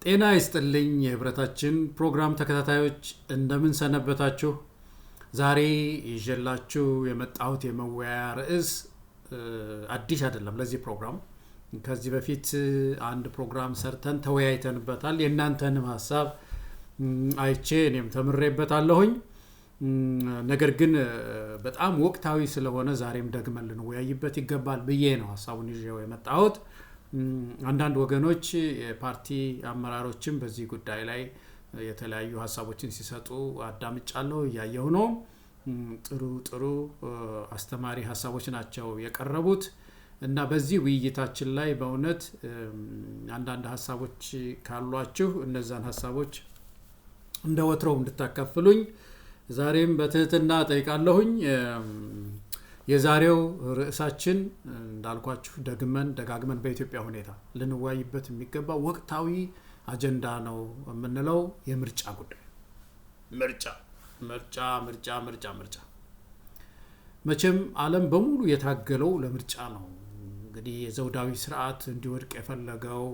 ጤና ይስጥልኝ የህብረታችን ፕሮግራም ተከታታዮች እንደምን ሰነበታችሁ። ዛሬ ይዤላችሁ የመጣሁት የመወያያ ርዕስ አዲስ አይደለም። ለዚህ ፕሮግራም ከዚህ በፊት አንድ ፕሮግራም ሰርተን ተወያይተንበታል። የእናንተንም ሐሳብ አይቼ እኔም ተምሬበታለሁኝ። ነገር ግን በጣም ወቅታዊ ስለሆነ ዛሬም ደግመን ልንወያይበት ይገባል ብዬ ነው ሐሳቡን ይዤው የመጣሁት። አንዳንድ ወገኖች የፓርቲ አመራሮችም በዚህ ጉዳይ ላይ የተለያዩ ሐሳቦችን ሲሰጡ አዳምጫለሁ፣ እያየሁ ነው። ጥሩ አስተማሪ ሐሳቦች ናቸው የቀረቡት እና በዚህ ውይይታችን ላይ በእውነት አንዳንድ ሐሳቦች ካሏችሁ እነዛን ሐሳቦች እንደ ወትሮው እንድታካፍሉኝ ዛሬም በትህትና ጠይቃለሁኝ። የዛሬው ርዕሳችን እንዳልኳችሁ ደጋግመን በኢትዮጵያ ሁኔታ ልንወያይበት የሚገባ ወቅታዊ አጀንዳ ነው የምንለው የምርጫ ጉዳይ። ምርጫ መቼም ዓለም በሙሉ የታገለው ለምርጫ ነው። እንግዲህ የዘውዳዊ ስርዓት እንዲወድቅ የፈለገው፣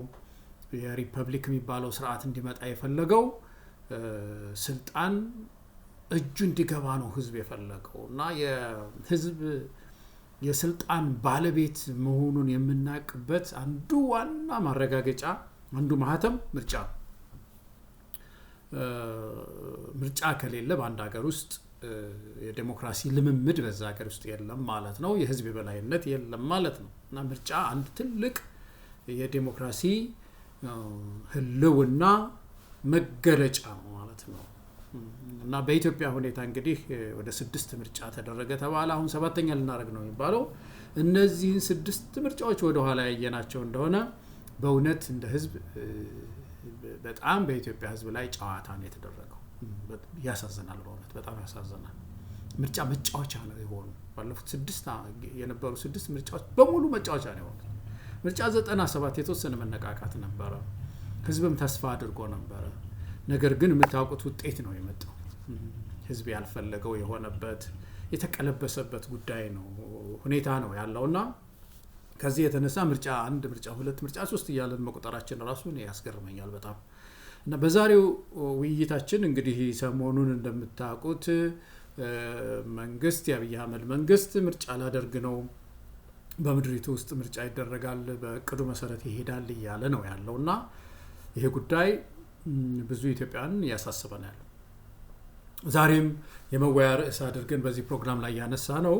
የሪፐብሊክ የሚባለው ስርዓት እንዲመጣ የፈለገው ስልጣን እጁ እንዲገባ ነው ህዝብ የፈለገው እና የህዝብ የስልጣን ባለቤት መሆኑን የምናውቅበት አንዱ ዋና ማረጋገጫ፣ አንዱ ማህተም ምርጫ ነው። ምርጫ ከሌለ በአንድ ሀገር ውስጥ የዴሞክራሲ ልምምድ በዛ ሀገር ውስጥ የለም ማለት ነው። የህዝብ የበላይነት የለም ማለት ነው እና ምርጫ አንድ ትልቅ የዴሞክራሲ ህልውና መገለጫ ነው ማለት ነው። እና በኢትዮጵያ ሁኔታ እንግዲህ ወደ 6 ምርጫ ተደረገ ተባለ። አሁን 7ኛ ልናደርግ ነው የሚባለው። እነዚህን 6 ምርጫዎች ወደ ኋላ ያየናቸው እንደሆነ በእውነት እንደ ህዝብ በጣም በኢትዮጵያ ህዝብ ላይ ጨዋታ ነው የተደረገው። ያሳዝናል፣ በእውነት በጣም ያሳዝናል። ምርጫ መጫወቻ ነው የሆኑ ባለፉት 6 የነበሩ 6 ምርጫዎች በሙሉ መጫወቻ ነው የሆኑት። ምርጫ 97 የተወሰነ መነቃቃት ነበረ፣ ህዝብም ተስፋ አድርጎ ነበረ። ነገር ግን የምታውቁት ውጤት ነው የመጣው። ህዝብ ያልፈለገው የሆነበት የተቀለበሰበት ጉዳይ ነው ሁኔታ ነው ያለውና ከዚህ የተነሳ ምርጫ 1 ምርጫ 2 ምርጫ 3 እያለን መቁጠራችን ራሱ ያስገርመኛል በጣም። እና በዛሬው ውይይታችን እንግዲህ ሰሞኑን እንደምታውቁት መንግስት የአብይ አህመድ መንግስት ምርጫ ላደርግ ነው፣ በምድሪቱ ውስጥ ምርጫ ይደረጋል፣ በእቅዱ መሰረት ይሄዳል እያለ ነው ያለውና ይሄ ጉዳይ ብዙ ኢትዮጵያን ያሳስበናል። ዛሬም የመወያያ ርዕስ አድርገን በዚህ ፕሮግራም ላይ ያነሳ ነው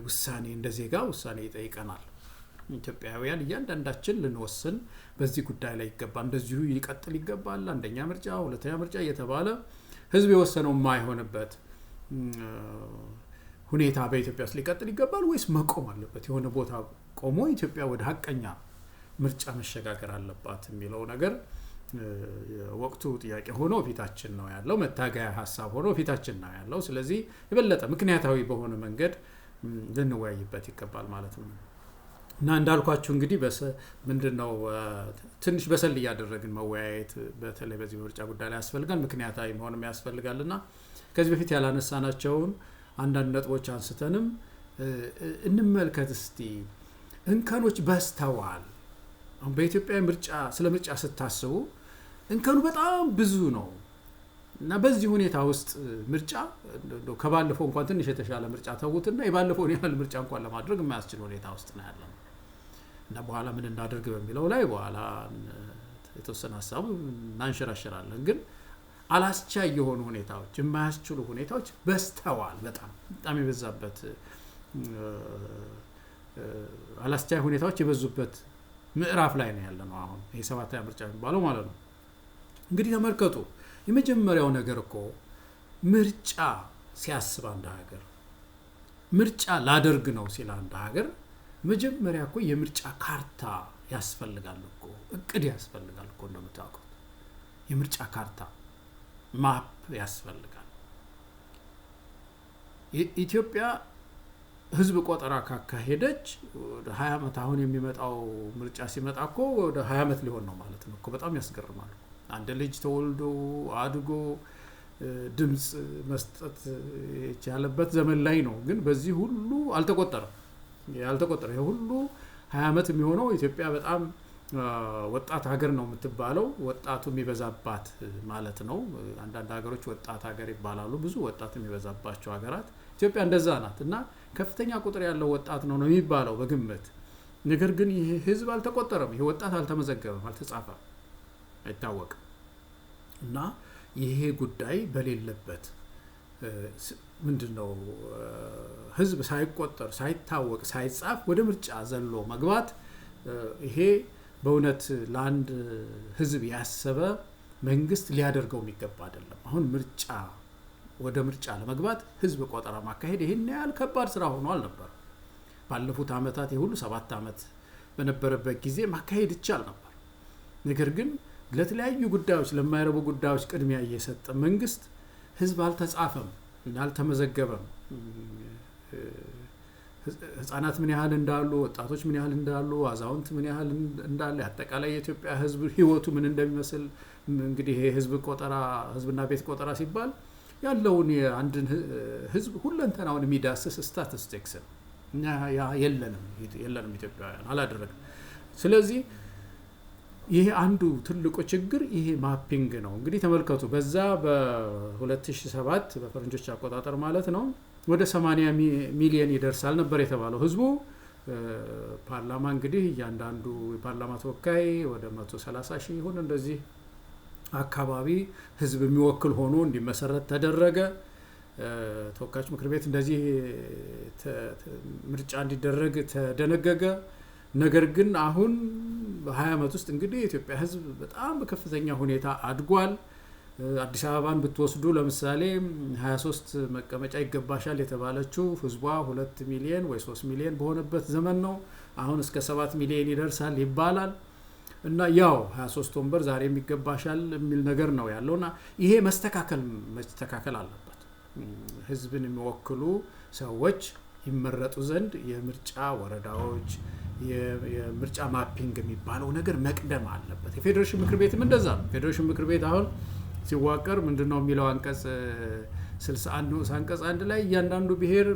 ውሳኔ፣ እንደ ዜጋ ውሳኔ ይጠይቀናል። ኢትዮጵያውያን እያንዳንዳችን ልንወስን በዚህ ጉዳይ ላይ ይገባል። እንደዚሁ ሊቀጥል ይገባል። አንደኛ ምርጫ፣ ሁለተኛ ምርጫ እየተባለ ህዝብ የወሰነው የማይሆንበት ሁኔታ በኢትዮጵያ ውስጥ ሊቀጥል ይገባል ወይስ መቆም አለበት? የሆነ ቦታ ቆሞ ኢትዮጵያ ወደ ሀቀኛ ምርጫ መሸጋገር አለባት የሚለው ነገር ወቅቱ ጥያቄ ሆኖ ፊታችን ነው ያለው። መታገያ ሐሳብ ሆኖ ፊታችን ነው ያለው። ስለዚህ የበለጠ ምክንያታዊ በሆነ መንገድ ልንወያይበት ይገባል ማለት ነው። እና እንዳልኳችሁ እንግዲህ ምንድነው ትንሽ በሰል እያደረግን መወያየት በተለይ በዚህ ምርጫ ጉዳይ ላይ ያስፈልጋል፣ ምክንያታዊ መሆንም ያስፈልጋልና ከዚህ በፊት ያላነሳናቸውን አንዳንድ ነጥቦች አንስተንም እንመልከት እስቲ። እንከኖች በዝተዋል። አሁን በኢትዮጵያ ስለ ምርጫ ስታስቡ እንከኑ በጣም ብዙ ነው እና በዚህ ሁኔታ ውስጥ ምርጫ ከባለፈው እንኳን ትንሽ የተሻለ ምርጫ ተውትና የባለፈውን ያህል ምርጫ እንኳን ለማድረግ የማያስችል ሁኔታ ውስጥ ነው ያለው እና በኋላ ምን እናደርግ በሚለው ላይ በኋላ የተወሰነ ሀሳብ እናንሸራሸራለን። ግን አላስቻይ የሆኑ ሁኔታዎች፣ የማያስችሉ ሁኔታዎች በዝተዋል። በጣም የበዛበት አላስቻይ ሁኔታዎች የበዙበት ምዕራፍ ላይ ነው ያለነው አሁን ይሄ 7ኛ ምርጫ የሚባለው ማለት ነው። እንግዲህ ተመልከቱ፣ የመጀመሪያው ነገር እኮ ምርጫ ሲያስብ አንድ ሀገር ምርጫ ላደርግ ነው ሲል አንድ ሀገር መጀመሪያ እኮ የምርጫ ካርታ ያስፈልጋል እኮ፣ እቅድ ያስፈልጋል እኮ። እንደምታውቁት የምርጫ ካርታ ማፕ ያስፈልጋል። ኢትዮጵያ ህዝብ ቆጠራ ካካሄደች ወደ 20 ዓመት አሁን የሚመጣው ምርጫ ሲመጣ እኮ ወደ 20 ዓመት ሊሆን ነው ማለት ነው እኮ። በጣም ያስገርማል። አንድ ልጅ ተወልዶ አድጎ ድምጽ መስጠት የቻለበት ዘመን ላይ ነው። ግን በዚህ ሁሉ አልተቆጠረም። ይሄ ሁሉ 20 ዓመት የሚሆነው ኢትዮጵያ በጣም ወጣት ሀገር ነው የምትባለው ወጣቱ የሚበዛባት ማለት ነው። አንዳንድ ሀገሮች ወጣት ሀገር ይባላሉ ብዙ ወጣት የሚበዛባቸው ሀገራት ኢትዮጵያ እንደዛ ናት እና ከፍተኛ ቁጥር ያለው ወጣት ነው የሚባለው በግምት። ነገር ግን ይሄ ህዝብ አልተቆጠረም ይሄ ወጣት አልተመዘገበም አልተጻፈም አይታወቅም። እና ይሄ ጉዳይ በሌለበት ምንድነው ህዝብ ሳይቆጠር ሳይታወቅ ሳይጻፍ ወደ ምርጫ ዘሎ መግባት ይሄ በእውነት ለአንድ ህዝብ ያሰበ መንግስት ሊያደርገው የሚገባ አይደለም። አሁን ወደ ምርጫ ለመግባት ህዝብ ቆጠራ ማካሄድ ይሄን ያህል ከባድ ስራ ሆኖ አልነበር። ባለፉት አመታት የሁሉ 7 አመት በነበረበት ጊዜ ማካሄድ ይቻል ነበር። ነገር ግን ለተለያዩ ጉዳዮች ለማይረቡ ጉዳዮች ቅድሚያ እየሰጠ መንግስት ህዝብ አልተጻፈም እና አልተመዘገበም። ህፃናት ምን ያህል እንዳሉ ወጣቶች ምን ያህል እንዳሉ አዛውንት ምን ያህል እንዳለ አጠቃላይ የኢትዮጵያ ህዝብ ህይወቱ ምን እንደሚመስል እንግዲህ ይሄ ህዝብ ቆጠራ ህዝብና ቤት ቆጠራ ሲባል ያለውን የአንድን ህዝብ ሁለንተናውን የሚዳስስ ስታቲስቲክስ እና ያ የለንም ኢትዮጵያውያን አላደረግንም። ስለዚህ ይሄ አንዱ ትልቁ ችግር ይሄ ማፒንግ ነው። እንግዲህ ተመልከቱ በዛ በ2007 በፈረንጆች አቆጣጠር ማለት ነው ወደ 80 ሚሊዮን ይደርሳል ነበር የተባለው ህዝቡ። ፓርላማ እንግዲህ እያንዳንዱ የፓርላማ ተወካይ ወደ 130 ሺህ ይሁን እንደዚህ አካባቢ ህዝብ የሚወክል ሆኖ እንዲመሰረት ተደረገ። ተወካዮች ምክር ቤት እንደዚህ ምርጫ እንዲደረግ ተደነገገ። ነገር ግን አሁን በ20 አመት ውስጥ እንግዲህ የኢትዮጵያ ህዝብ በጣም በከፍተኛ ሁኔታ አድጓል። አዲስ አበባን ብትወስዱ ለምሳሌ 23 መቀመጫ ይገባሻል የተባለችው ህዝቧ 2 ሚሊዮን ወይ 3 ሚሊዮን በሆነበት ዘመን ነው። አሁን እስከ 7 ሚሊዮን ይደርሳል ይባላል። እና ያው 23 ወንበር ዛሬ የሚገባሻል የሚል ነገር ነው ያለውና ይሄ መስተካከል አለበት። ህዝብን የሚወክሉ ሰዎች ይመረጡ ዘንድ የምርጫ ወረዳዎች የምርጫ ማፒንግ የሚባለው ነገር መቅደም አለበት። የፌዴሬሽን ምክር ቤትም እንደዛ ነው። ፌዴሬሽን ምክር ቤት አሁን ሲዋቀር ምንድነው የሚለው አንቀጽ 61 ንዑስ አንቀጽ 1 ላይ እያንዳንዱ ብሔር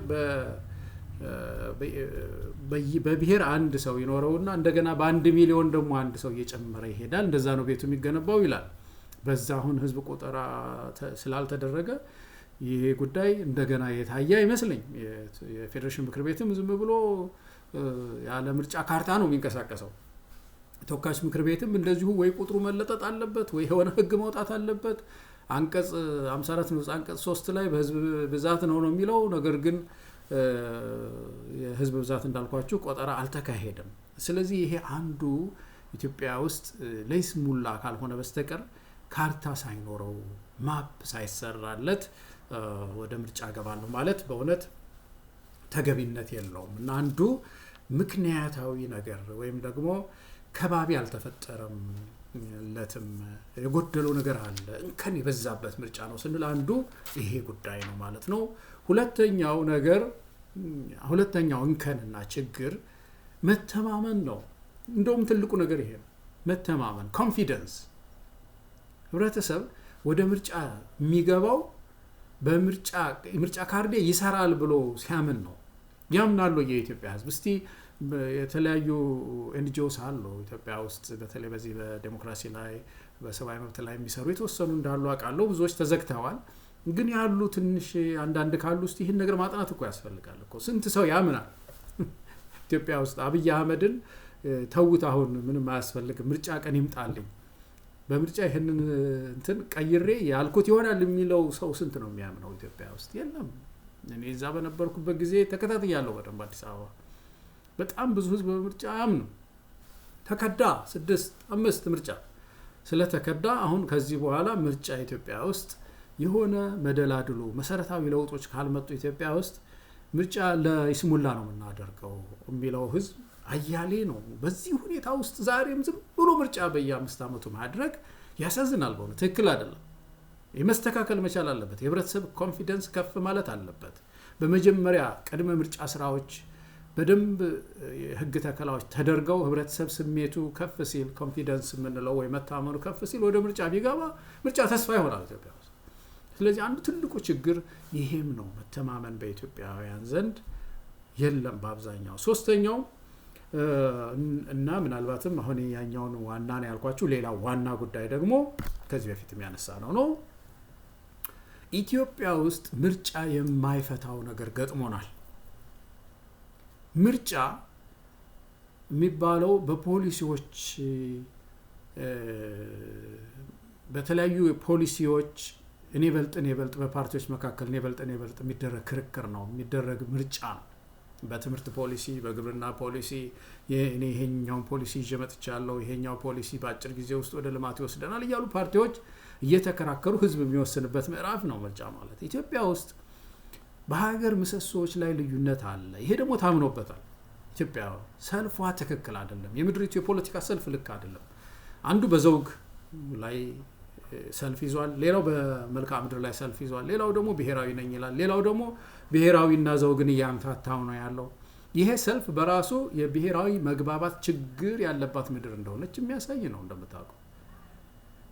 በብሔር አንድ ሰው ይኖረውና እንደገና በ1 ሚሊዮን ደግሞ አንድ ሰው እየጨመረ ይሄዳል እንደዛ ነው ቤቱ የሚገነባው ይላል። በዛ አሁን ህዝብ ቆጠራ ስላልተደረገ ይሄ ጉዳይ እንደገና የታየ አይመስልኝ። የፌዴሬሽን ምክር ቤትም ዝም ብሎ ያለ ምርጫ ካርታ ነው የሚንቀሳቀሰው። ተወካዮች ምክር ቤትም እንደዚሁ ወይ ቁጥሩ መለጠጥ አለበት ወይ የሆነ ህግ መውጣት አለበት። አንቀጽ 54 ንዑስ አንቀጽ 3 ላይ በህዝብ ብዛት ነው የሚለው። ነገር ግን የህዝብ ብዛት እንዳልኳችሁ ቆጠራ አልተካሄደም። ስለዚህ ይሄ አንዱ ኢትዮጵያ ውስጥ ለይስሙላ ካልሆነ በስተቀር ካርታ ሳይኖረው ማፕ ሳይሰራለት ወደ ምርጫ ገባለሁ ማለት በእውነት ተገቢነት የለውም። እና አንዱ ምክንያታዊ ነገር ወይም ደግሞ ከባቢ አልተፈጠረም ለትም የጎደለው ነገር አለ እንከን የበዛበት ምርጫ ነው ስንል አንዱ ይሄ ጉዳይ ነው ማለት ነው። ሁለተኛው እንከንና ችግር መተማመን ነው። እንደውም ትልቁ ነገር ይሄ ነው መተማመን ኮንፊደንስ። ህብረተሰብ ወደ ምርጫ የሚገባው በምርጫ ካርዴ ይሰራል ብሎ ሲያምን ነው። ያምናል የኢትዮጵያ ህዝብ። እስቲ የተለያዩ ኤንጂኦስ አሉ ኢትዮጵያ ውስጥ በተለይ በዚህ በዲሞክራሲ ላይ በሰብአዊ መብት ላይ የሚሰሩ የተወሰኑ እንዳሉ አውቃለሁ። ብዙዎች ተዘግተዋል። ግን ያሉ ትንሽ አንዳንድ ካሉ እስቲ ይህን ነገር ማጥናት እኮ ያስፈልጋል እኮ። ስንት ሰው ያምናል ኢትዮጵያ ውስጥ አብይ አህመድን ተውት አሁን ምንም አያስፈልግም ምርጫ ቀን ይምጣልኝ በምርጫ ይሄንን እንትን ቀይሬ ያልኩት ይሆናል የሚለው ሰው ስንት ነው የሚያምነው ኢትዮጵያ ውስጥ? የለም። እኔ እዛ በነበርኩበት ጊዜ ተከታትያለሁ በደንብ አዲስ አበባ በጣም ብዙ ህዝብ በምርጫ አያምኑ። ተከዳ 6-5 ምርጫ ስለተከዳ አሁን ከዚህ በኋላ ምርጫ ኢትዮጵያ ውስጥ የሆነ መደላድሉ መሰረታዊ ለውጦች ካልመጡ ኢትዮጵያ ውስጥ ምርጫ ለይስሙላ ነው የምናደርገው የሚለው ህዝብ አያሌ ነው። በዚህ ሁኔታ ውስጥ ዛሬም ዝም ብሎ ምርጫ በየ5 አመቱ ማድረግ ያሳዝናል። በእውነት ትክክል አይደለም። የመስተካከል መቻል አለበት። የህብረተሰብ ኮንፊደንስ ከፍ ማለት አለበት። በመጀመሪያ ቅድመ ምርጫ ስራዎች በደንብ የህግ ተከላዎች ተደርገው ህብረተሰብ ስሜቱ ከፍ ሲል ኮንፊደንስ የምንለው ወይ መታመኑ ከፍ ሲል ወደ ምርጫ ቢገባ ምርጫ ተስፋ ይሆናል ኢትዮጵያ ውስጥ። ስለዚህ አንዱ ትልቁ ችግር ይሄም ነው። መተማመን በኢትዮጵያውያን ዘንድ የለም በአብዛኛው። ሶስተኛው እና ምናልባትም አሁን ያኛውን ዋና ነው ያልኳችሁ ሌላ ዋና ጉዳይ ደግሞ ከዚህ በፊት የሚያነሳ ነው ኢትዮጵያ ውስጥ ምርጫ የማይፈታው ነገር ገጥሞናል። ምርጫ የሚባለው በፖሊሲዎች በተለያዩ ፖሊሲዎች እኔ በልጥ በፓርቲዎች መካከል እኔ በልጥ የሚደረግ ክርክር ነው የሚደረግ ምርጫ ነው። በትምህርት ፖሊሲ በግብርና ፖሊሲ እኔ ይሄኛው ፖሊሲ ይጀመጥቻለሁ ይሄኛው ፖሊሲ በአጭር ጊዜ ውስጥ ወደ ልማት ይወስደናል እያሉ ፓርቲዎች እየተከራከሩ ህዝብ የሚወስንበት ምዕራፍ ነው ምርጫ ማለት። ኢትዮጵያ ውስጥ በሀገር ምሰሶዎች ላይ ልዩነት አለ። ይሄ ደግሞ ታምኖበታል። ኢትዮጵያ ሰልፏ ትክክል አይደለም። የምድሪቱ የፖለቲካ ሰልፍ ልክ አይደለም። አንዱ በዘውግ ላይ ሰልፍ ይዟል፣ ሌላው በመልክዓ ምድር ላይ ሰልፍ ይዟል፣ ሌላው ደግሞ ብሔራዊ ነኝ ይላል፣ ሌላው ደግሞ ብሔራዊና ዘውግን እያምታታው ነው ያለው። ይሄ ሰልፍ በራሱ የብሔራዊ መግባባት ችግር ያለባት ምድር እንደሆነች የሚያሳይ ነው። እንደምታውቁ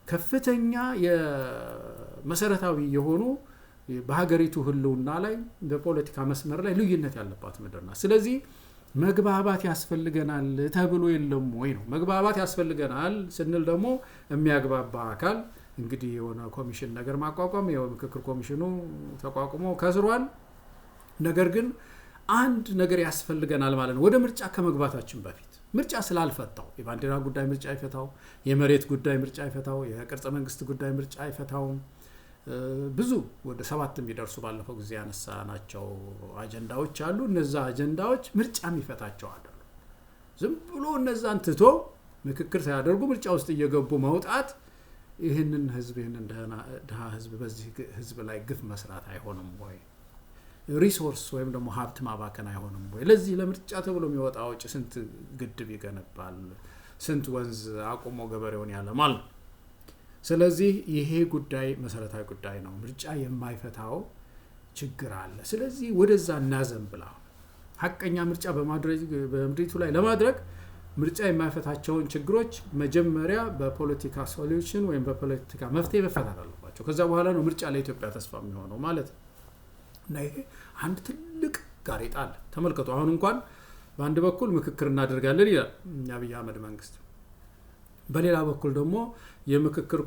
ከፍተኛ የመሰረታዊ የሆኑ በሀገሪቱ ህልውና ላይ በፖለቲካ መስመር ላይ ልዩነት ያለባት ምድር ናት። ስለዚህ መግባባት ያስፈልገናል ተብሎ የለም ወይ ነው። መግባባት ያስፈልገናል ስንል ደግሞ የሚያግባባ አካል እንግዲህ የሆነ ኮሚሽን ነገር ማቋቋም የምክክር ኮሚሽኑ ተቋቁሞ ከስሯል። ነገር ግን አንድ ነገር ያስፈልገናል ማለት ነው። ወደ ምርጫ ከመግባታችን በፊት ምርጫ ስላልፈታው የባንዲራ ጉዳይ ምርጫ አይፈታው፣ የመሬት ጉዳይ ምርጫ አይፈታው፣ የቅርጽ መንግስት ጉዳይ ምርጫ አይፈታው። ብዙ ወደ 7 የሚደርሱ ባለፈው ጊዜ ያነሳናቸው አጀንዳዎች አሉ። እነዛ አጀንዳዎች ምርጫ የሚፈታቸው አይደሉም። ዝም ብሎ እነዛን ትቶ ምክክር ሳያደርጉ ምርጫ ውስጥ እየገቡ መውጣት ይህንን ድሃ ህዝብ በዚህ ህዝብ ላይ ግፍ መስራት አይሆንም ወይ? ሪሶርስ ወይም ደግሞ ሀብት ማባከን አይሆንም ወይ? ለዚህ ለምርጫ ተብሎ የሚወጣ ወጪ ስንት ግድብ ይገነባል፣ ስንት ወንዝ አቁሞ ገበሬውን ያለማል። ስለዚህ ይሄ ጉዳይ መሰረታዊ ጉዳይ ነው። ምርጫ የማይፈታው ችግር አለ። ስለዚህ ወደዛ እናዘንብላ። ሐቀኛ ምርጫ በምድሪቱ ላይ ለማድረግ ምርጫ የማይፈታቸውን ችግሮች መጀመሪያ በፖለቲካ ሶሉሽን ወይም በፖለቲካ መፍትሄ መፈታት አለባቸው። ከዛ በኋላ ነው ምርጫ ለኢትዮጵያ ተስፋ የሚሆነው ማለት ነው። እና ይሄ አንድ ትልቅ ጋሬጣ አለ። ተመልከቱ። አሁን እንኳን በአንድ በኩል ምክክር እናደርጋለን ይላል የአብይ አህመድ መንግስት፣ በሌላ በኩል ደግሞ የምክክር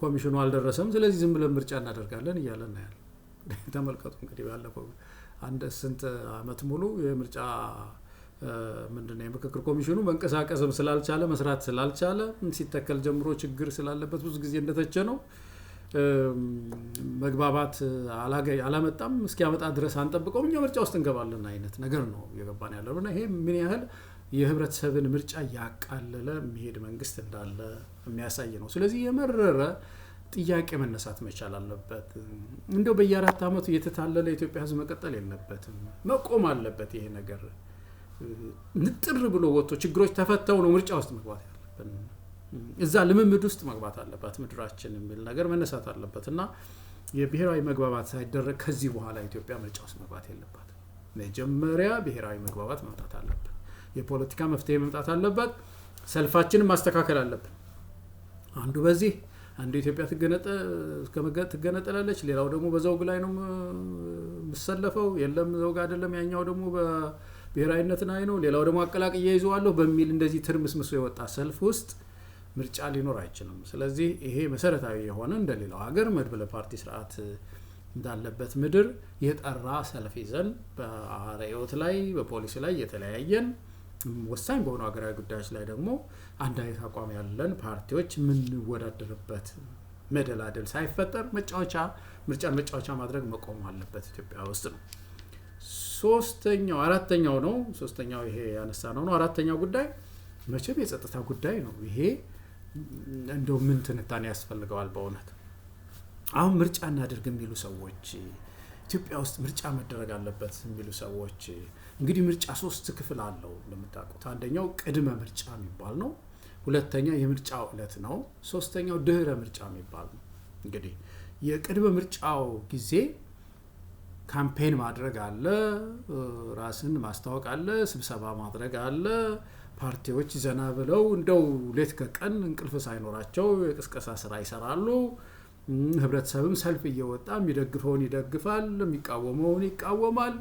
ኮሚሽኑ አልደረሰም፣ ስለዚህ ዝም ብለን ምርጫ እናደርጋለን እያለን ነው ያለው። ተመልከቱ እንግዲህ ባለፈው አንድ ስንት አመት ሙሉ የምርጫ ምንድነው የምክክር ኮሚሽኑ መንቀሳቀስም ስላልቻለ መስራት ስላልቻለ ሲተከል ጀምሮ ችግር ስላለበት ብዙ ጊዜ እንደተቸ ነው። መግባባት አላመጣም፣ እስኪያመጣ ድረስ አንጠብቀውም፣ እኛ ምርጫ ውስጥ እንገባለን አይነት ነገር ነው እየገባን ያለው። እና ይሄ ምን ያህል የህብረተሰብን ምርጫ ያቃለለ የሚሄድ መንግስት እንዳለ የሚያሳይ ነው። ስለዚህ የመረረ ጥያቄ መነሳት መቻል አለበት። እንደው በየ4 አመቱ እየተታለለ የኢትዮጵያ ህዝብ መቀጠል የለበትም፣ መቆም አለበት። ይሄ ነገር ንጥር ብሎ ወጥቶ ችግሮች ተፈተው ነው ምርጫ ውስጥ መግባት ያለበት። እዛ ልምምድ ውስጥ መግባት አለባት ምድራችን የሚል ነገር መነሳት አለበት። እና የብሔራዊ መግባባት ሳይደረግ ከዚህ በኋላ ኢትዮጵያ ምርጫ ውስጥ መግባት የለባትም። መጀመሪያ ብሔራዊ መግባባት መምጣት አለበት። የፖለቲካ መፍትሄ መምጣት አለበት። ሰልፋችንን ማስተካከል አለብን። አንዱ በዚህ አንዱ ኢትዮጵያ ትገነጠላለች፣ ሌላው ደግሞ በዘውግ ላይ ነው የምሰለፈው፣ የለም ዘውግ አይደለም ያኛው ደግሞ በብሔራዊነት ላይ ነው፣ ሌላው ደግሞ አቀላቅዬ ይዘዋለሁ በሚል እንደዚህ ትርምስምሶ የወጣ ሰልፍ ውስጥ ምርጫ ሊኖር አይችልም። ስለዚህ ይሄ መሰረታዊ የሆነ እንደሌላው ሀገር መድበለ ፓርቲ ስርዓት እንዳለበት ምድር የጠራ ሰልፍ ይዘን በአርአዮት ላይ በፖሊሲ ላይ የተለያየን ወሳኝ በሆኑ ሀገራዊ ጉዳዮች ላይ ደግሞ አንድ አይነት አቋም ያለን ፓርቲዎች የምንወዳደርበት መደላደል ሳይፈጠር ምርጫን መጫወቻ ማድረግ መቆም አለበት ኢትዮጵያ ውስጥ ነው። ሶስተኛው ይሄ ያነሳነው ነው። አራተኛው ጉዳይ መቼም የጸጥታ ጉዳይ ነው። ይሄ እንደው ምን ትንታኔ ያስፈልገዋል በእውነት። አሁን ምርጫ እናድርግ የሚሉ ሰዎች ኢትዮጵያ ውስጥ ምርጫ መደረግ አለበት የሚሉ ሰዎች እንግዲህ ምርጫ 3 ክፍል አለው እንደምታውቁት። አንደኛው ቅድመ ምርጫ የሚባል ነው፣ ሁለተኛ የምርጫው ዕለት ነው፣ ሶስተኛው ድህረ ምርጫ የሚባል ነው። እንግዲህ የቅድመ ምርጫው ጊዜ ካምፔን ማድረግ አለ፣ ራስን ማስተዋወቅ አለ፣ ስብሰባ ማድረግ አለ። ፓርቲዎች ዘና ብለው እንደው ሌት ከቀን እንቅልፍ ሳይኖራቸው የቅስቀሳ ስራ ይሰራሉ። ህብረተሰብም ሰልፍ እየወጣ የሚደግፈውን ይደግፋል፣ የሚቃወመውን ይቃወማል።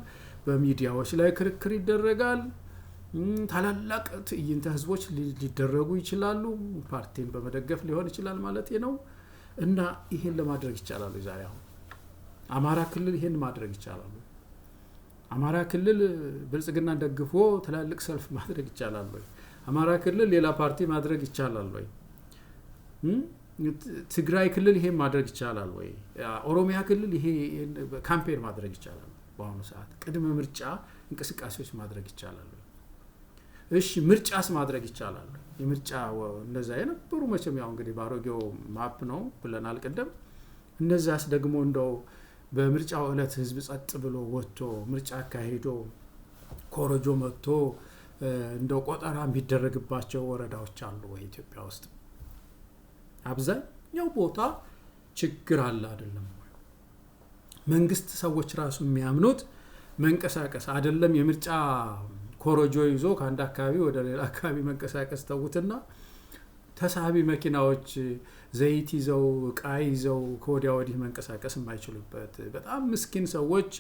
በሚዲያዎች ላይ ክርክር ይደረጋል። ታላላቅ ትዕይንተ ህዝቦች ሊደረጉ ይችላሉ ፓርቲን በመደገፍ ሊሆን ይችላል ማለት ነው እና ይሄን ለማድረግ ይቻላል ዛሬ አሁን አማራ ክልል ይሄን ማድረግ ይቻላል አማራ ክልል ብልጽግና ደግፎ ትላልቅ ሰልፍ ማድረግ ይቻላል ወይ አማራ ክልል ሌላ ፓርቲ ማድረግ ይቻላል ወይ ትግራይ ክልል ይሄን ማድረግ ይቻላል ወይ ኦሮሚያ ክልል ይሄ ካምፔን ማድረግ ይቻላል በአሁኑ ሰዓት ቅድመ ምርጫ እንቅስቃሴዎች ማድረግ ይቻላል እሺ ምርጫስ ማድረግ ይቻላል የምርጫ እንደዛ የነበሩ መቼም ያው እንግዲህ ባሮጌው ማፕ ነው ብለናል ቀደም እነዛስ ደግሞ እንደው በምርጫው ዕለት ህዝብ ጸጥ ብሎ ወጥቶ ምርጫ አካሂዶ ኮረጆ መጥቶ እንደው ቆጠራ ቢደረግባቸው ወረዳዎች አሉ ወይ ኢትዮጵያ ውስጥ አብዛኛው ቦታ ችግር አለ አይደለም መንግስት ሰዎች ራሱ የሚያምኑት መንቀሳቀስ አይደለም የምርጫ ኮረጆ ይዞ ከአንድ አካባቢ ወደ ሌላ አካባቢ መንቀሳቀስ ተውትና ተሳቢ መኪናዎች ዘይት ይዘው ቃይ ይዘው ከወዲያ ወዲህ መንቀሳቀስ የማይችሉበት በጣም ምስኪን ሰዎች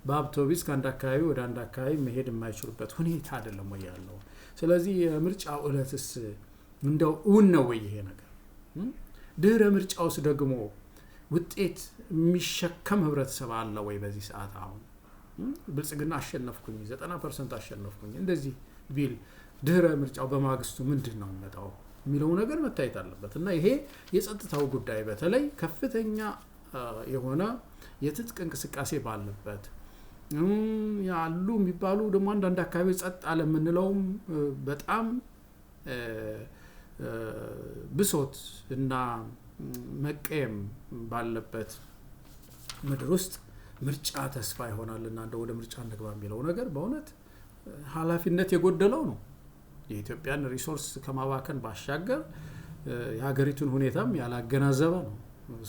በአውቶቡስ ከአንድ አካባቢ ወደ አንድ አካባቢ መሄድ የማይችሉበት ሁኔታ አይደለም ወይ ያለው ስለዚህ የምርጫው ዕለትስ እንደው ነው ወይ ይሄ ነገር ድህረ ምርጫውስ ደግሞ ውጤት የሚሸከም ህብረተሰብ አለ ወይ በዚህ ሰዓት አሁን ብልጽግና አሸነፍኩኝ 90% አሸነፍኩኝ እንደዚህ ቢል ድህረ ምርጫው በማግስቱ ምንድነው የሚመጣው የሚለው ነገር መታየት አለበት እና ይሄ የጸጥታው ጉዳይ በተለይ ከፍተኛ የሆነ የትጥቅ እንቅስቃሴ ባለበት ያሉ የሚባሉ ደግሞ አንዳንድ አካባቢ ጸጥ አለ የምንለውም በጣም ብሶት እና መቀየም ባለበት ምድር ውስጥ ምርጫ ተስፋ ይሆናልና እንደ ወደ ምርጫ እንግባ የሚለው ነገር በእውነት ኃላፊነት የጎደለው ነው የኢትዮጵያን ሪሶርስ ከማባከን ባሻገር የሀገሪቱን ሁኔታም ያላገናዘበ ነው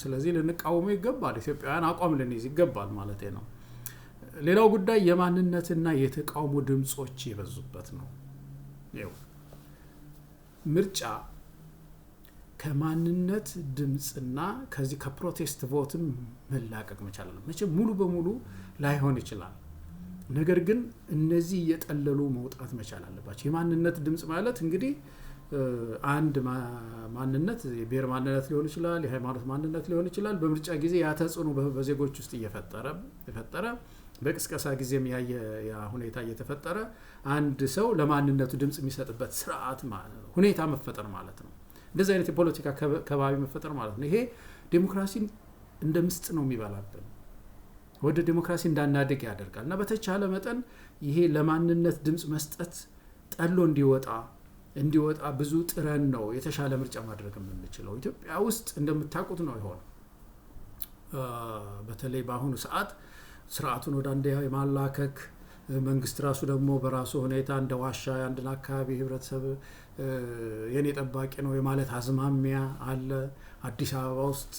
ስለዚህ ልንቃወመው ይገባል ኢትዮጵያውያን አቋም ልንይዝ ይገባል ማለት ነው ሌላው ጉዳይ የማንነትና የተቃውሞ ድምጾች የበዙበት ነው ይኸው ምርጫ ከማንነት ድምጽና ከዚህ ከፕሮቴስት ቮትም መላቀቅ መቻል አለበት መቼም ሙሉ በሙሉ ላይሆን ይችላል ነገር ግን እነዚህ የጠለሉ መውጣት መቻል አለባቸው የማንነት ድምጽ ማለት እንግዲህ አንድ ማንነት የብሔር ማንነት ሊሆን ይችላል የሃይማኖት ማንነት ሊሆን ይችላል በምርጫ ጊዜ ያተጽኑ በዜጎች ውስጥ እየፈጠረ በቅስቀሳ ጊዜም ያ ሁኔታ እየተፈጠረ አንድ ሰው ለማንነቱ ድምጽ የሚሰጥበት ስርዓት ሁኔታ መፈጠር ማለት ነው እንደዚህ አይነት የፖለቲካ ከባቢ መፈጠር ማለት ነው ይሄ ዲሞክራሲን እንደ ምስጥ ነው የሚባላበት ወደ ዲሞክራሲ እንዳናደግ ያደርጋልና በተቻለ መጠን ይሄ ለማንነት ድምጽ መስጠት ጠሎ እንዲወጣ ብዙ ጥረን ነው የተሻለ ምርጫ ማድረግ የምንችለው ኢትዮጵያ ውስጥ እንደምታውቁት ነው ይሆን በተለይ በአሁኑ ሰዓት ስርዓቱን ወደ አንድ የማላከክ መንግስት ራሱ ደግሞ በራሱ ሁኔታ እንደ ዋሻ አንድን አካባቢ ህብረተሰብ የኔ ጠባቂ ነው የማለት አዝማሚያ አለ አዲስ አበባ ውስጥ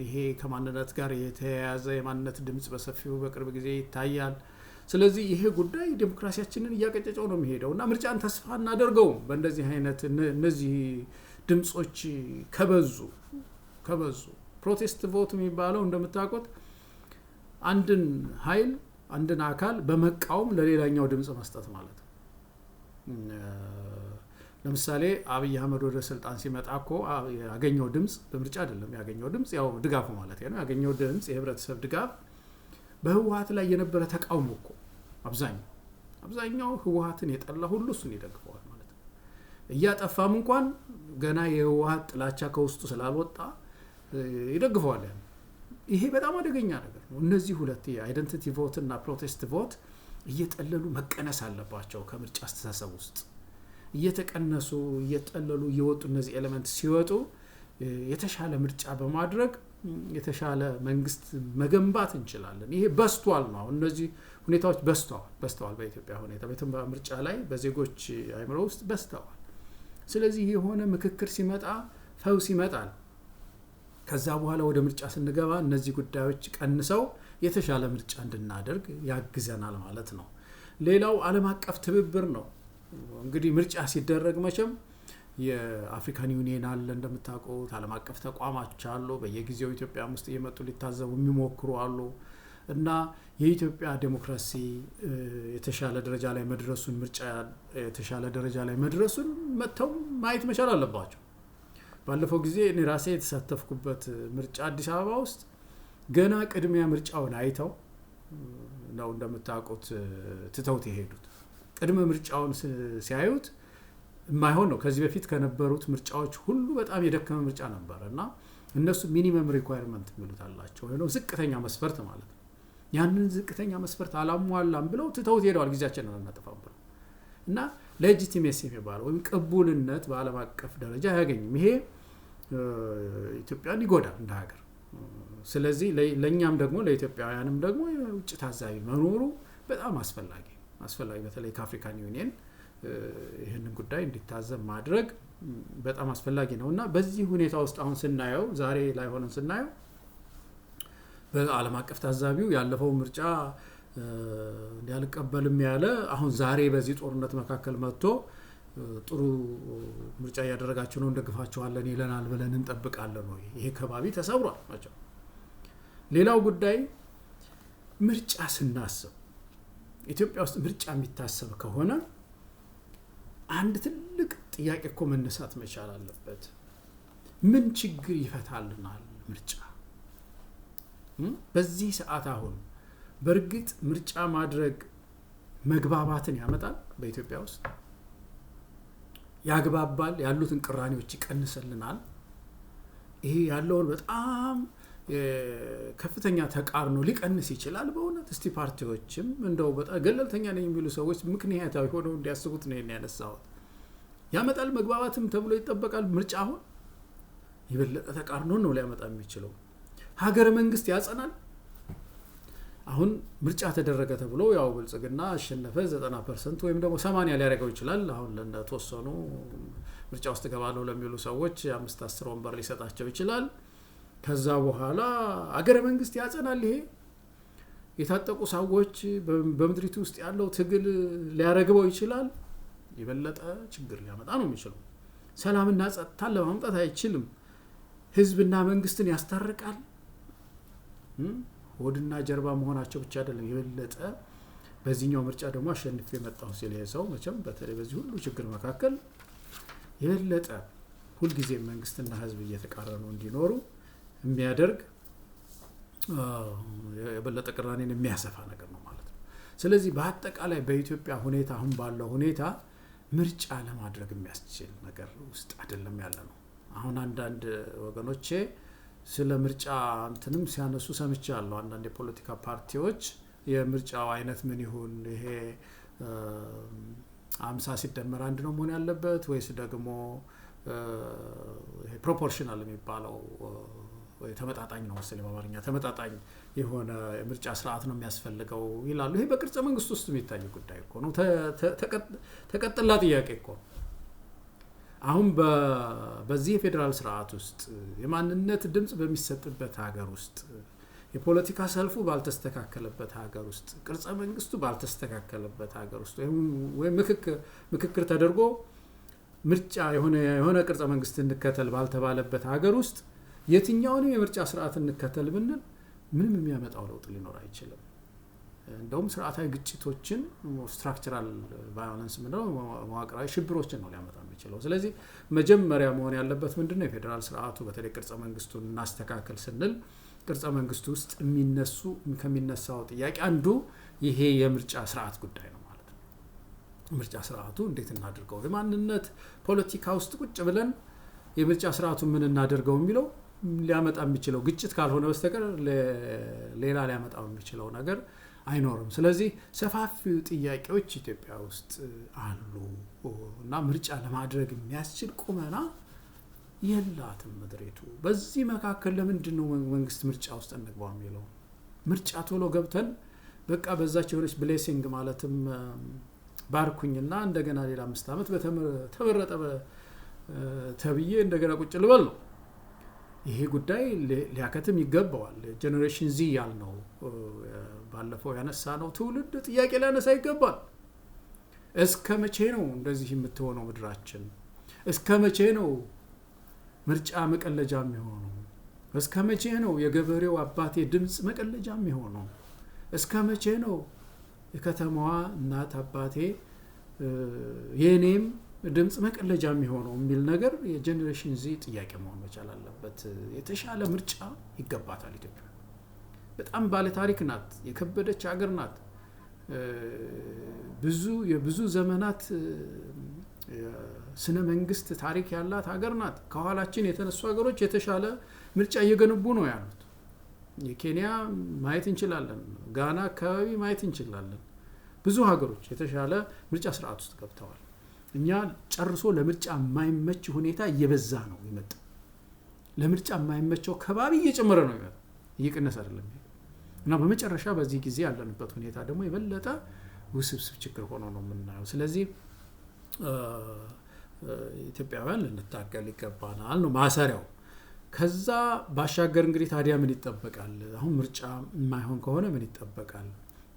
ይሄ ከማንነት ጋር የተያያዘ የማንነት ድምጽ በሰፊው በቅርብ ጊዜ ይታያል ስለዚህ ይሄ ጉዳይ ዲሞክራሲያችንን እያቀጨጨው ነው የሚሄደውና ምርጫን ተስፋ እናደርገው በእንደዚህ አይነት እነዚህ ድምጾች ከበዙ ፕሮቴስት ቮት የሚባለው እንደምታውቁት አንድን ኃይል አንድን አካል በመቃወም ለሌላኛው ድምጽ መስጠት ማለት ነው ለምሳሌ አብይ አህመድ ወደ ስልጣን ሲመጣ እኮ ያገኘው ድምጽ በምርጫ አይደለም ያገኘው ድምጽ ያው ድጋፉ ማለት ነው ያገኘው ድምጽ የህብረተሰብ ድጋፍ በህወሓት ላይ የነበረ ተቃውሞ እኮ አብዛኛው ህወሓትን የጠላ ሁሉ እሱን ይደግፈዋል ማለት ነው እያጠፋም እንኳን ገና የህወሓት ጥላቻ ከውስጡ ስላልወጣ ይደግፈዋል ይሄ በጣም አደገኛ ነገር ነው እነዚህ ሁለት የአይደንቲቲ ቮት እና ፕሮቴስት ቮት እየጠለሉ መቀነስ አለባቸው ከምርጫ አስተሳሰብ ውስጥ እየተቀነሱ እየጠለሉ እየወጡ እነዚህ ኤሌመንት ሲወጡ የተሻለ ምርጫ በማድረግ የተሻለ መንግስት መገንባት እንችላለን ይሄ በስቷል ነው እነዚህ ሁኔታዎች በስተዋል በኢትዮጵያ ሁኔታ በምርጫ ላይ በዜጎች አይምሮ ውስጥ በስተዋል ስለዚህ የሆነ ምክክር ሲመጣ ፈውስ ይመጣል ከዛ በኋላ ወደ ምርጫ ስንገባ እነዚህ ጉዳዮች ቀንሰው የተሻለ ምርጫ እንድናደርግ ያግዘናል ማለት ነው ሌላው ዓለም አቀፍ ትብብር ነው እንግዲህ ምርጫ ሲደረግ መቼም የአፍሪካን ዩኒየን አለ እንደምታውቁት ዓለም አቀፍ ተቋማት አሉ በየጊዜው ኢትዮጵያ ውስጥ እየመጡ ሊታዘቡ የሚሞክሩ አሉ እና የኢትዮጵያ ዴሞክራሲ የተሻለ ደረጃ ላይ መድረሱን ምርጫ የተሻለ ደረጃ ላይ መድረሱን መተው ማየት መቻል አለባቸው። ባለፈው ጊዜ እኔ ራሴ የተሳተፍኩበት ምርጫ አዲስ አበባ ውስጥ ገና ቅድሚያ ምርጫውን አይተው ነው እንደምታውቁት ትተውት የሄዱት። ቅድመ ምርጫውን ሲያዩት የማይሆን ነው። ከዚህ በፊት ከነበሩት ምርጫዎች ሁሉ በጣም የደከመ ምርጫ ነበር እና እነሱ ሚኒመም ሪኳየርመንት የሚሉት አላቸው ወይ ነው ዝቅተኛ መስፈርት ማለት ነው። ያንን ዝቅተኛ መስፈርት አላሟላም ብለው ትተውት ሄደዋል። ጊዜያችንን እናጠፋም ብለው እና ሌጂቲሜሲ የሚባለው ወይም ቅቡልነት በዓለም አቀፍ ደረጃ አያገኝም። ይሄ ኢትዮጵያን ይጎዳል እንደ ሀገር። ስለዚህ ለኛም ደግሞ ለኢትዮጵያውያንም ደግሞ የውጭ ታዛቢ መኖሩ በጣም አስፈላጊ በተለይ ከአፍሪካን ዩኒየን ይህንን ጉዳይ እንዲታዘብ ማድረግ በጣም አስፈላጊ ነው እና በዚህ ሁኔታ ውስጥ አሁን ስናየው ዛሬ ላይ ሆነን ስናየው በዓለም አቀፍ ታዛቢው ያለፈው ምርጫ እንዲያልቀበልም ያለ አሁን ዛሬ በዚህ ጦርነት መካከል መጥቶ ጥሩ ምርጫ ያደረጋችሁ ነው እንደግፋችኋለን ይለናል ብለን እንጠብቃለን ወይ? ይሄ ከባቢ ተሰብሯል ማለት። ሌላው ጉዳይ ምርጫ ስናስብ ኢትዮጵያ ውስጥ ምርጫ የሚታሰብ ከሆነ አንድ ትልቅ ጥያቄ እኮ መነሳት መቻል አለበት። ምን ችግር ይፈታልናል ምርጫ? በዚህ ሰዓት አሁን በእርግጥ ምርጫ ማድረግ መግባባትን ያመጣል? በኢትዮጵያ ውስጥ ያግባባል? ያሉትን ቅራኔዎች ይቀንስልናል? ይሄ ያለውን በጣም ከፍተኛ ተቃርኖ ሊቀንስ ይችላል? በእውነት እስቲ ፓርቲዎችም እንደው በጣም ገለልተኛ ነኝ የሚሉ ሰዎች ምክንያታዊ ሆነው እንዲያስቡት ነው ያነሳሁት። ያመጣል መግባባትም ተብሎ ይጠበቃል። ምርጫ አሁን የበለጠ ተቃርኖ ነው ሊያመጣ የሚችለው። ሀገረ መንግስት ያጸናል? አሁን ምርጫ ተደረገ ተብሎ ያው ብልጽግና አሸነፈ 90% ወይም ደግሞ 80 ሊያደርገው ይችላል። አሁን ለተወሰኑ ምርጫ ውስጥ ገባለው ለሚሉ ሰዎች 5-10 ወንበር ሊሰጣቸው ይችላል። ከዛ በኋላ ሀገረ መንግስት ያጸናል? ይሄ የታጠቁ ሰዎች በምድሪቱ ውስጥ ያለው ትግል ሊያረግበው ይችላል? የበለጠ ችግር ሊያመጣ ነው የሚችለው። ሰላምና ጸጥታን ለማምጣት አይችልም። ህዝብና መንግስትን ያስታርቃል? ሆድና ጀርባ መሆናቸው ብቻ አይደለም፣ የበለጠ በዚህኛው ምርጫ ደግሞ አሸንፌ የመጣው ሲል ሰው መቼም በተለይ በዚህ ሁሉ ችግር መካከል የበለጠ ሁልጊዜ መንግስትና ህዝብ እየተቃረኑ እንዲኖሩ የሚያደርግ የበለጠ ቅራኔን የሚያሰፋ ነገር ነው ማለት ነው። ስለዚህ በአጠቃላይ በኢትዮጵያ ሁኔታ አሁን ባለው ሁኔታ ምርጫ ለማድረግ የሚያስችል ነገር ውስጥ አይደለም ያለ ነው። አሁን አንዳንድ ወገኖቼ ስለ ምርጫ እንትንም ሲያነሱ ሰምቻለሁ። አንዳንድ የፖለቲካ ፓርቲዎች የምርጫው አይነት ምን ይሁን፣ ይሄ 50 ሲደመር 1 ነው መሆን ያለበት ወይስ ደግሞ ይሄ ፕሮፖርሽናል የሚባለው ወይ ተመጣጣኝ ነው መሰለኝ በአማርኛ ተመጣጣኝ የሆነ የምርጫ ስርዓት ነው የሚያስፈልገው ይላሉ። ይሄ በቅርጽ መንግስት ውስጥ የሚታይ ጉዳይ እኮ ነው። ተቀጥላ ጥያቄ እኮ አሁን በዚህ የፌዴራል ስርዓት ውስጥ የማንነት ድምጽ በሚሰጥበት ሀገር ውስጥ የፖለቲካ ሰልፉ ባልተስተካከለበት ሀገር ውስጥ ቅርጽ መንግስቱ ባልተስተካከለበት ሀገር ውስጥ ወይ ምክክር ተደርጎ ምርጫ የሆነ ቅርጽ መንግስት እንከተል ባልተባለበት ሀገር ውስጥ የትኛውንም የምርጫ ስርዓት እንከተል ብንል ምንም የሚያመጣው ለውጥ ሊኖር አይችልም። እንደውም ስርዓታዊ ግጭቶችን ስትራክቸራል ቫዮለንስ ምንድነው መዋቅራዊ ሽብሮችን ነው ሊያመጣ የሚችለው። ስለዚህ መጀመሪያ መሆን ያለበት ምንድነው የፌዴራል ስርዓቱ በተለይ ቅርጽ መንግስቱን እናስተካከል ስንል ቅርጽ መንግስቱ ውስጥ ከሚነሳው ጥያቄ አንዱ ይሄ የምርጫ ስርዓት ጉዳይ ነው ማለት ነው። ምርጫ ስርዓቱ እንዴት እናድርገው? የማንነት ፖለቲካ ውስጥ ቁጭ ብለን የምርጫ ስርዓቱ ምን እናድርገው የሚለው ሊያመጣ የሚችለው ግጭት ካልሆነ በስተቀር ሌላ ሊያመጣው የሚችለው ነገር አይኖርም። ስለዚህ ሰፋፊው ጥያቄዎች ኢትዮጵያ ውስጥ አሉ እና ምርጫ ለማድረግ የሚያስችል ቁመና የላትም ምድሪቱ። በዚህ መካከል ለምንድን ነው መንግስት ምርጫ ውስጥ እንግባው የሚለው? ምርጫ ቶሎ ገብተን በቃ በዛች የሆነች ብሌሲንግ ማለትም ባርኩኝና እንደገና ሌላ 5 ዓመት ተመረጠ ተብዬ እንደገና ቁጭ ልበል ነው። ይሄ ጉዳይ ሊያከትም ይገባዋል። ጄኔሬሽን ዚ ያልነው ባለፈው ያነሳ ነው ትውልድ ጥያቄ ሊያነሳ ይገባል። እስከ መቼ ነው እንደዚህ የምትሆነው ምድራችን? እስከ መቼ ነው ምርጫ መቀለጃ የሚሆነው? እስከ መቼ ነው የገበሬው አባቴ ድምጽ መቀለጃ የሚሆነው? እስከ መቼ ነው የከተማዋ እናት አባቴ የኔም ድምጽ መቀለጃ የሚሆነው የሚል ነገር የጄኔሬሽን ዚ ጥያቄ መሆን መቻል አለበት። የተሻለ ምርጫ ይገባታል ኢትዮጵያ። በጣም ባለ ታሪክ ናት፣ የከበደች ሀገር ናት። የብዙ ዘመናት ስነ መንግስት ታሪክ ያላት ሀገር ናት። ከኋላችን የተነሱ ሀገሮች የተሻለ ምርጫ እየገነቡ ነው ያሉት። የኬንያ ማየት እንችላለን፣ ጋና አካባቢ ማየት እንችላለን። ብዙ ሀገሮች የተሻለ ምርጫ ስርዓት ውስጥ ገብተዋል። እኛ ጨርሶ ለምርጫ የማይመች ሁኔታ እየበዛ ነው የሚመጣው። ለምርጫ የማይመቸው ከባቢ እየጨመረ ነው የሚመጣው፣ እየቀነሰ አይደለም። እና በመጨረሻ በዚህ ጊዜ ያለንበት ሁኔታ ደግሞ የበለጠ ውስብስብ ችግር ሆኖ ነው የምናየው። ስለዚህ ኢትዮጵያውያን ልንታገል ይገባናል ነው ማሰሪያው። ከዛ ባሻገር እንግዲህ ታዲያ ምን ይጠበቃል? አሁን ምርጫ የማይሆን ከሆነ ምን ይጠበቃል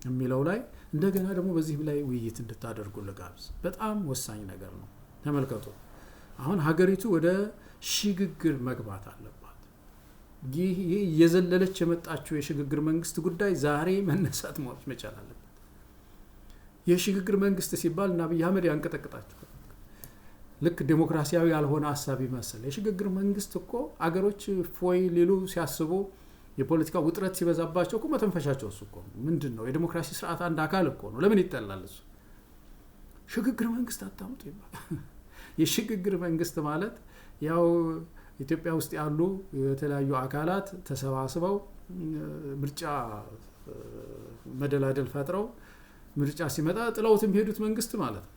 የሚለው ላይ እንደገና ደግሞ በዚህ ላይ ውይይት እንድታደርጉ ልጋብዝ። በጣም ወሳኝ ነገር ነው። ተመልከቱ፣ አሁን ሀገሪቱ ወደ ሽግግር መግባት አለባት። ይህ የዘለለች የመጣችው የሽግግር መንግስት ጉዳይ ዛሬ መነሳት መቻል አለበት። የሽግግር መንግስት ሲባል እና አብይ አህመድ ያንቀጠቅጣቸው ልክ ዴሞክራሲያዊ ያልሆነ ሐሳብ ይመስል የሽግግር መንግስት እኮ አገሮች ፎይ ሊሉ ሲያስቡ የፖለቲካ ውጥረት ሲበዛባቸው እኮ መተንፈሻቸው እሱ እኮ ምንድነው? የዲሞክራሲ ስርዓት አንድ አካል እኮ ነው። ለምን ይጠላል እሱ? ሽግግር መንግስት አታምጡ ይባላል። የሽግግር መንግስት ማለት ያው ኢትዮጵያ ውስጥ ያሉ የተለያዩ አካላት ተሰባስበው ምርጫ መደላደል ፈጥረው ምርጫ ሲመጣ ጥለውት የሚሄዱት መንግስት ማለት ነው፣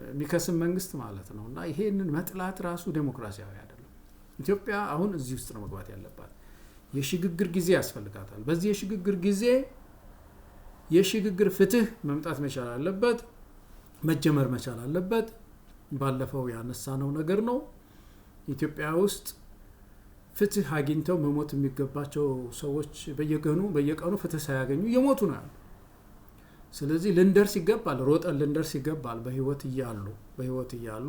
የሚከስም መንግስት ማለት ነው። እና ይሄንን መጥላት ራሱ ዴሞክራሲያዊ አይደለም። ኢትዮጵያ አሁን እዚህ ውስጥ ነው መግባት ያለባት። የሽግግር ጊዜ ያስፈልጋታል። በዚህ የሽግግር ጊዜ የሽግግር ፍትህ መምጣት መቻል አለበት፣ መጀመር መቻል አለበት። ባለፈው ያነሳነው ነገር ነው። ኢትዮጵያ ውስጥ ፍትህ አግኝተው መሞት የሚገባቸው ሰዎች በየቀኑ ፍትህ ሳያገኙ እየሞቱ ነው ያሉ። ስለዚህ ልንደርስ ይገባል፣ ሮጠን ልንደርስ ይገባል። በህይወት እያሉ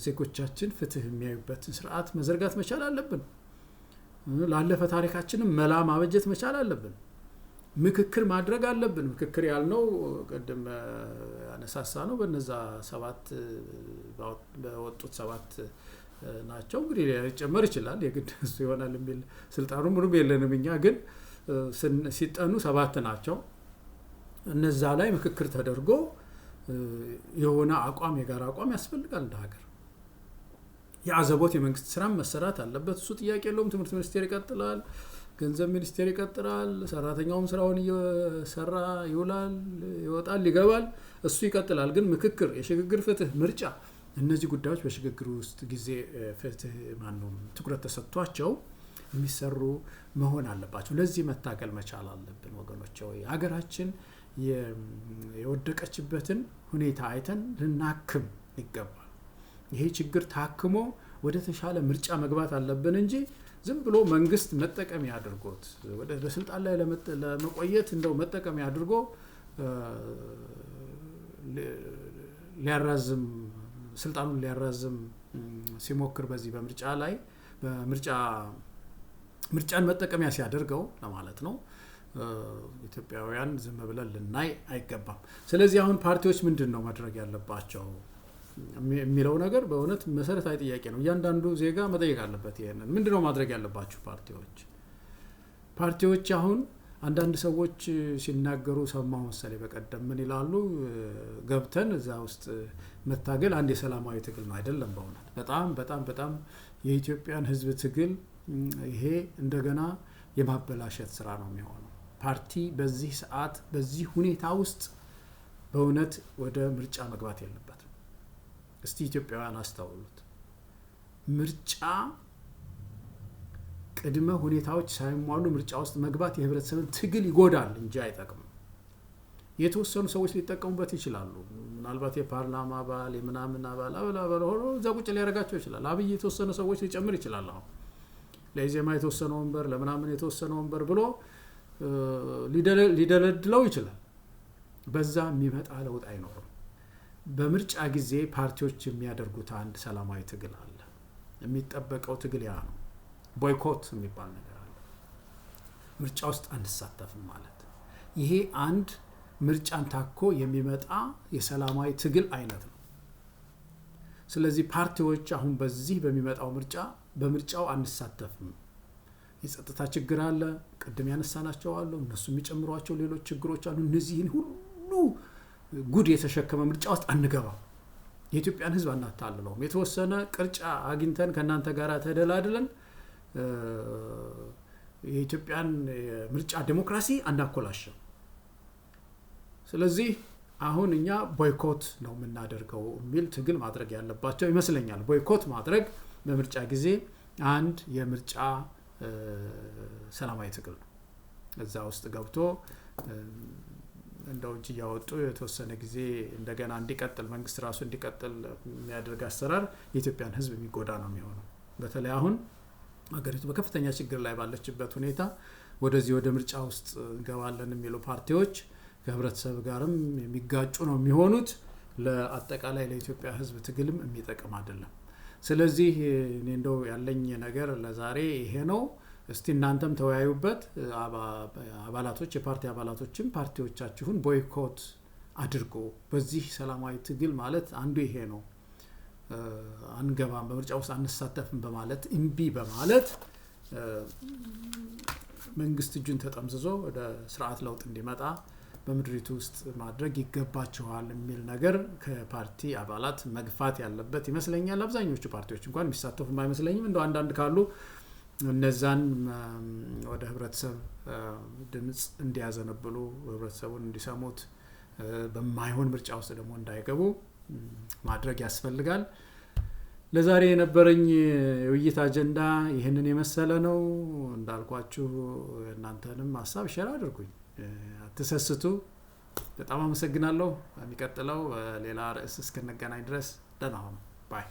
ዜጎቻችን ፍትህ የሚያዩበትን ስርዓት መዘርጋት መቻል አለብን። ላለፈ ታሪካችንም መላ ማበጀት መቻል አለብን። ምክክር ማድረግ አለብን። ምክክር ያልነው ቀደም ያነሳሳ ነው። በነዛ በወጡት 7 ናቸው። እንግዲህ ሊጨመር ይችላል፣ የግድ እሱ ይሆናል የሚል ስልጣኑ ምንም የለንም። እኛ ግን ሲጠኑ 7 ናቸው። እነዛ ላይ ምክክር ተደርጎ የሆነ አቋም፣ የጋራ አቋም ያስፈልጋል እንደ ሀገር። የአዘቦት የመንግስት ስራ መሰራት አለበት። እሱ ጥያቄ የለውም። ትምህርት ሚኒስቴር ይቀጥላል፣ ገንዘብ ሚኒስቴር ይቀጥላል፣ ሰራተኛውም ስራውን እየሰራ ይውላል፣ ይወጣል፣ ይገባል። እሱ ይቀጥላል። ግን ምክክር፣ የሽግግር ፍትህ፣ ምርጫ፣ እነዚህ ጉዳዮች በሽግግር ውስጥ ጊዜ ፍትህ ትኩረት ተሰጥቷቸው የሚሰሩ መሆን አለባቸው። ለዚህ መታገል መቻል አለብን ወገኖች። ሀገራችን የወደቀችበትን ሁኔታ አይተን ልናክም ይገባል። ይሄ ችግር ታክሞ ወደ ተሻለ ምርጫ መግባት አለብን እንጂ ዝም ብሎ መንግስት መጠቀሚያ አድርጎት ወደ ስልጣን ላይ ለመቆየት እንደው መጠቀሚያ አድርጎ ስልጣኑን ሊያራዝም ሲሞክር በዚህ በምርጫ ላይ ምርጫን መጠቀሚያ ሲያደርገው ለማለት ነው። ኢትዮጵያውያን ዝም ብለን ልናይ አይገባም። ስለዚህ አሁን ፓርቲዎች ምንድነው ማድረግ ያለባቸው የሚለው ነገር በእውነት መሰረታዊ ጥያቄ ነው። እያንዳንዱ ዜጋ መጠየቅ አለበት። ይሄንን ምንድነው ማድረግ ያለባችሁ ፓርቲዎች? አሁን አንዳንድ ሰዎች ሲናገሩ ሰማሁ መሰለኝ በቀደም ምን ይላሉ? ገብተን እዛ ውስጥ መታገል አንድ የሰላማዊ ትግል ነው። አይደለም። በእውነት በጣም የኢትዮጵያን ሕዝብ ትግል ይሄ እንደገና የማበላሸት ስራ ነው የሚሆነው። ፓርቲ በዚህ ሰዓት በዚህ ሁኔታ ውስጥ በእውነት ወደ ምርጫ መግባት የለበትም። እስቲ ኢትዮጵያውያን አስተውሉት። ምርጫ ቅድመ ሁኔታዎች ሳይሟሉ ምርጫ ውስጥ መግባት የህብረተሰብን ትግል ይጎዳል እንጂ አይጠቅምም። የተወሰኑ ሰዎች ሊጠቀሙበት ይችላሉ። ምናልባት የፓርላማ አባል የምናምን አባል ሆኖ እዛ ቁጭ ሊያደርጋቸው ይችላል። አብይ የተወሰኑ ሰዎች ሊጨምር ይችላል። አሁን ለኢዜማ የተወሰነ ወንበር ለምናምን የተወሰነ ወንበር ብሎ ሊደለድለው ይችላል። በዛ የሚመጣ ለውጥ አይኖርም። በምርጫ ጊዜ ፓርቲዎች የሚያደርጉት አንድ ሰላማዊ ትግል አለ። የሚጠበቀው ትግል ያ ነው። ቦይኮት የሚባል ነገር አለ። ምርጫ ውስጥ አንሳተፍም ማለት ይሄ አንድ ምርጫን ታኮ የሚመጣ የሰላማዊ ትግል አይነት ነው። ስለዚህ ፓርቲዎች አሁን በዚህ በሚመጣው በምርጫው አንሳተፍም፣ የጸጥታ ችግር አለ፣ ቅድም ያነሳናቸው አሉ፣ እነሱ የሚጨምሯቸው ሌሎች ችግሮች አሉ፣ እነዚህን ሁሉ ጉድ የተሸከመ ምርጫ ውስጥ አንገባም፣ የኢትዮጵያን ሕዝብ አናታልለውም፣ የተወሰነ ቅርጫ አግኝተን ከእናንተ ጋር ተደላድለን የኢትዮጵያን ምርጫ ዲሞክራሲ አናኮላሽም። ስለዚህ አሁን እኛ ቦይኮት ነው የምናደርገው የሚል ትግል ማድረግ ያለባቸው ይመስለኛል። ቦይኮት ማድረግ በምርጫ ጊዜ አንድ የምርጫ ሰላማዊ ትግል ነው። እዛ ውስጥ ገብቶ እንደው እጅ ያወጡ የተወሰነ ጊዜ እንደገና እንዲቀጥል መንግስት ራሱ እንዲቀጥል የሚያደርግ አሰራር የኢትዮጵያን ሕዝብ የሚጎዳ ነው የሚሆነው። በተለይ አሁን ሀገሪቱ በከፍተኛ ችግር ላይ ባለችበት ሁኔታ ወደዚህ ወደ ምርጫ ውስጥ እንገባለን የሚሉ ፓርቲዎች ከህብረተሰብ ጋርም የሚጋጩ ነው የሚሆኑት። ለአጠቃላይ ለኢትዮጵያ ሕዝብ ትግልም የሚጠቅም አይደለም። ስለዚህ እኔ እንደው ያለኝ ነገር ለዛሬ ይሄ ነው። እስቲ እናንተም ተወያዩበት። አባላቶች የፓርቲ አባላቶችም ፓርቲዎቻችሁን ቦይኮት አድርጎ በዚህ ሰላማዊ ትግል ማለት አንዱ ይሄ ነው። አንገባም፣ በምርጫ ውስጥ አንሳተፍም በማለት እምቢ በማለት መንግስት እጁን ተጠምዝዞ ወደ ስርዓት ለውጥ እንዲመጣ በምድሪቱ ውስጥ ማድረግ ይገባቸዋል የሚል ነገር ከፓርቲ አባላት መግፋት ያለበት ይመስለኛል። አብዛኞቹ ፓርቲዎች እንኳን የሚሳተፉም አይመስለኝም። እንደው አንዳንድ ካሉ እነዛን ወደ ህብረተሰብ ድምጽ እንዲያዘነብሉ ህብረተሰቡን እንዲሰሙት በማይሆን ምርጫ ውስጥ ደግሞ እንዳይገቡ ማድረግ ያስፈልጋል። ለዛሬ የነበረኝ የውይይት አጀንዳ ይህንን የመሰለ ነው። እንዳልኳችሁ እናንተንም ሀሳብ ሼር አድርጉኝ፣ አትሰስቱ። በጣም አመሰግናለሁ። የሚቀጥለው ሌላ ርዕስ እስክንገናኝ ድረስ ደህና ሁኑ። ባይ